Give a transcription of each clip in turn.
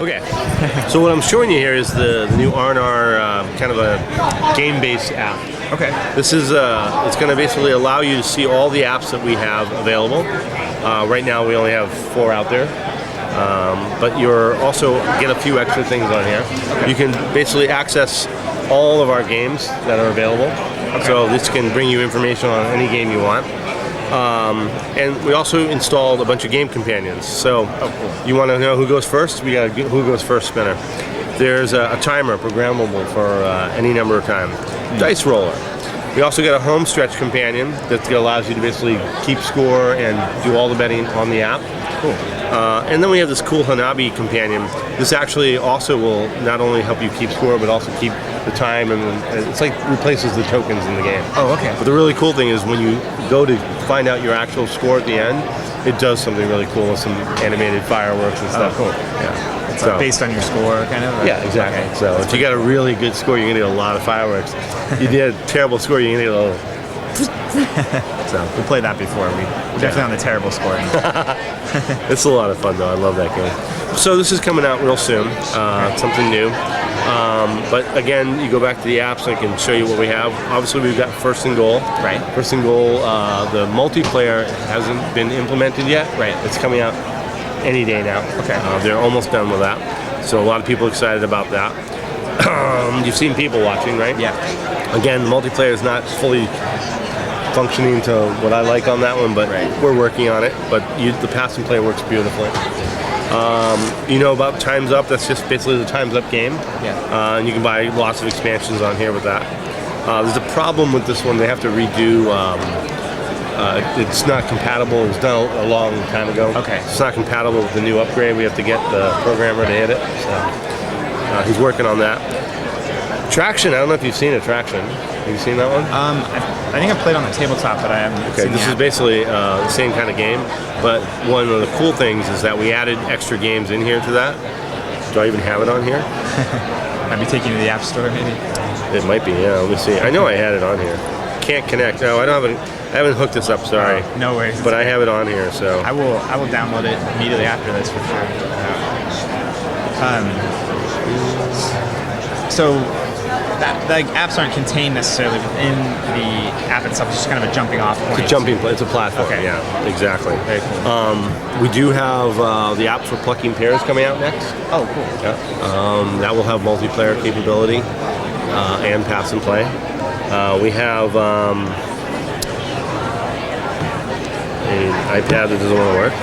Okay, so what I'm showing you here is the new R&R kind of a game-based app. Okay. This is it's going to basically allow you to see all the apps that we have available. Right now we only have 4 out there, but you're also get a few extra things on here. You can basically access all of our games that are available. Okay. So this can bring you information on any game you want. And we also installed a bunch of game companions. So you want to know who goes first? We got a who goes first spinner. There's a timer programmable for any number of times. Dice roller. We also got a home stretch companion that allows you to basically keep score and do all the betting on the app. Cool. And then we have this cool Hanabi companion. This actually also will not only help you keep score, but also keep the time, and it's like replaces the tokens in the game. Oh, okay. But the really cool thing is when you go to find out your actual score at the end, it does something really cool with some animated fireworks and stuff. Oh, cool. Yeah. It's based on your score, kind of? Yeah, exactly. Okay. So if you got a really good score, you're going to get a lot of fireworks. You did a terrible score, you're going to get a little... So we played that before. We definitely on the terrible score. It's a lot of fun, though. I love that game. So this is coming out real soon. Something new. But again, you go back to the apps, I can show you what we have. Obviously, we've got First and Goal. Right. First and Goal, the multiplayer hasn't been implemented yet. Right. It's coming out any day now. Okay. They're almost done with that. So a lot of people are excited about that. You've seen people watching, right? Yeah. Again, multiplayer is not fully functioning to what I like on that one, but we're working on it. But the pass and play works beautifully. You know about Time's Up? That's just basically the Time's Up game. Yeah. And you can buy lots of expansions on here with that. There's a problem with this one. They have to redo. It's not compatible. It was done a long time ago. Okay. It's not compatible with the new upgrade. We have to get the programmer to hit it. So he's working on that. Traction. I don't know if you've seen Attraction. Have you seen that one? I think I played on the tabletop, but I haven't seen This is basically the same kind of game, but one of the cool things is that we added extra games in here to that. Do I even have it on here? Might be taking you to the App Store, maybe? It might be, yeah. Let me see. I know I had it on here. Can't connect. No, I haven't hooked this up, sorry. No worries. But I have it on here, so. I will download it immediately after this, for sure. So the apps aren't contained necessarily within the app itself. It's just kind of a jumping off point. It's a jumping place. It's a platform. Okay. Yeah, exactly. Very cool. We do have the app for plucking pairs coming out next. Oh, cool. Yeah. That will have multiplayer capability and pass and play. We have an iPad that doesn't want to work.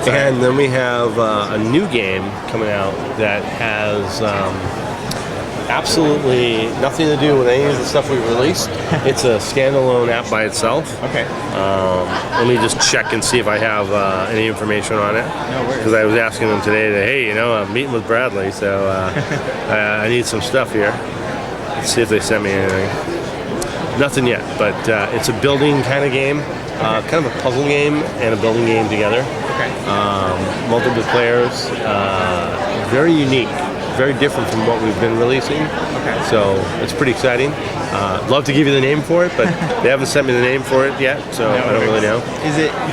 And then we have a new game coming out that has absolutely nothing to do with any of the stuff we've released. It's a standalone app by itself. Okay. Let me just check and see if I have any information on it. No worries. Because I was asking them today that, hey, I'm meeting with Bradley, so I need some stuff here. Let's see if they sent me anything. Nothing yet, but it's a building kind of game. Kind of a puzzle game and a building game together. Okay. Multiple players. Very unique. Very different from what we've been releasing. Okay. So it's pretty exciting. Love to give you the name for it, but they haven't sent me the name for it yet, so I don't really know.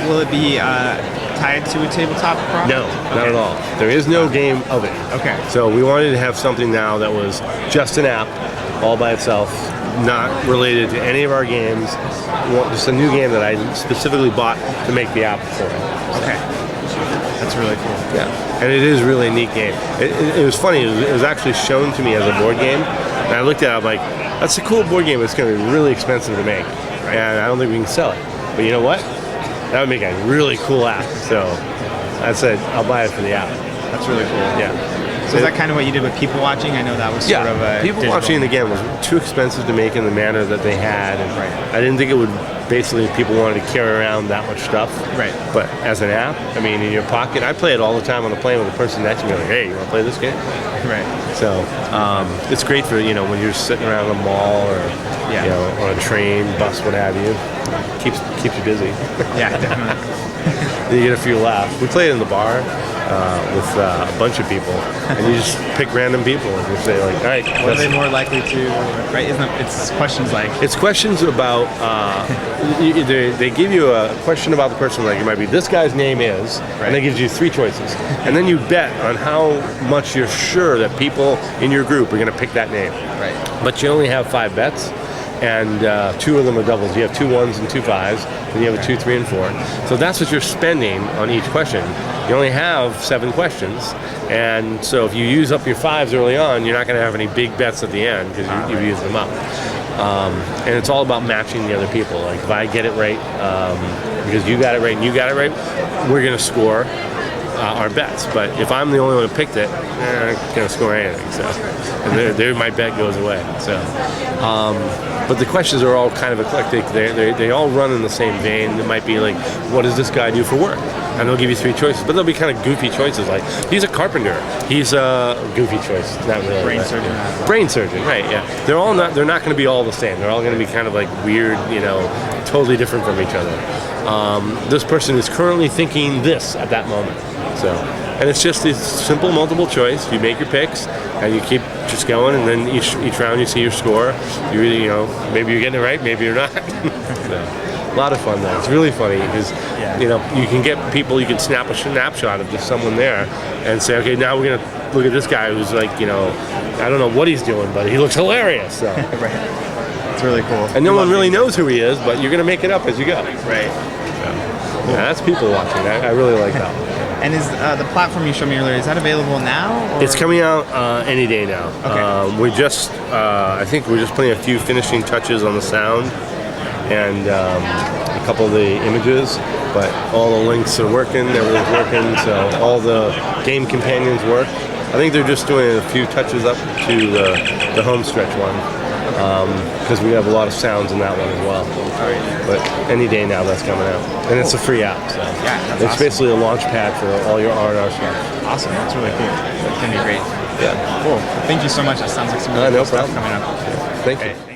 Will it be tied to a tabletop product? No, not at all. There is no game of it. Okay. So we wanted to have something now that was just an app, all by itself, not related to any of our games. Just a new game that I specifically bought to make the app for it. Okay. That's really cool. Yeah, and it is really a neat game. It was funny. It was actually shown to me as a board game, and I looked at it. I'm like, that's a cool board game. It's going to be really expensive to make, and I don't think we can sell it. But you know what? That would make a really cool app. So I said, I'll buy it for the app. That's really cool. Yeah. So is that kind of what you did with People Watching? I know that was sort of a People Watching, again, was too expensive to make in the manner that they had. And I didn't think it would, basically, people wanted to carry around that much stuff. Right. But as an app, I mean, in your pocket, I play it all the time on the plane with the person next to me, like, hey, you want to play this game? Right. So it's great for, when you're sitting around a mall or, on a train, bus, what have you. Keeps you busy. Yeah, definitely. You get a few laughs. We play it in the bar. with a bunch of people, and you just pick random people and you say like, all right, What are they more likely to? Right? Isn't it, it's questions like. it's questions about. They give you a question about the person, like it might be this guy's name is, and they gives you 3 choices, and then you bet on how much you're sure that people in your group are going to pick that name. Right. But you only have 5 bets, and 2 of them are doubles. You have 2 1s and 2 5s, and you have a 2, 3, and 4. So that's what you're spending on each question. You only have 7 questions, and so if you use up your 5s early on, you're not going to have any big bets at the end because you've used them up. And it's all about matching the other people. Like if I get it right, because you got it right and you got it right, we're going to score our bets. But if I'm the only one who picked it, I'm not going to score anything. So, and there my bet goes away. So, but the questions are all kind of eclectic. They all run in the same vein. It might be like, what does this guy do for work? And they'll give you 3 choices, but they'll be kind of goofy choices. Like he's a carpenter. He's a goofy choice. Not really. Brain surgeon. Brain surgeon, right? Yeah. They're all not. They're not going to be all the same. They're all going to be kind of like weird, totally different from each other. This person is currently thinking this at that moment. So, and it's just this simple multiple choice. You make your picks, and you keep just going, and then each round you see your score. You really, maybe you're getting it right, maybe you're not. So, a lot of fun though. It's really funny because you can get people. You can snap a snapshot of just someone there, and say, okay, now we're gonna look at this guy who's like, I don't know what he's doing, but he looks hilarious. So. Right. It's really cool. And no one really knows who he is, but you're gonna make it up as you go. Right. So, yeah, that's people watching. I really like that one. And is the platform you showed me earlier, is that available now? Or? It's coming out any day now. Okay. I think we're just putting a few finishing touches on the sound and a couple of the images, but all the links are working, everything's working, so all the game companions work. I think they're just doing a few touches up to the home stretch one, because we have a lot of sounds in that one as well. All right. But any day now that's coming out, and it's a free app. So Yeah, that's it's awesome. basically a launch pad for all your R&R stuff. Awesome. That's really cool. It's gonna be great. Yeah. Cool. Thank you so much. That sounds like some really No cool stuff problem. coming up. Thank you. Okay.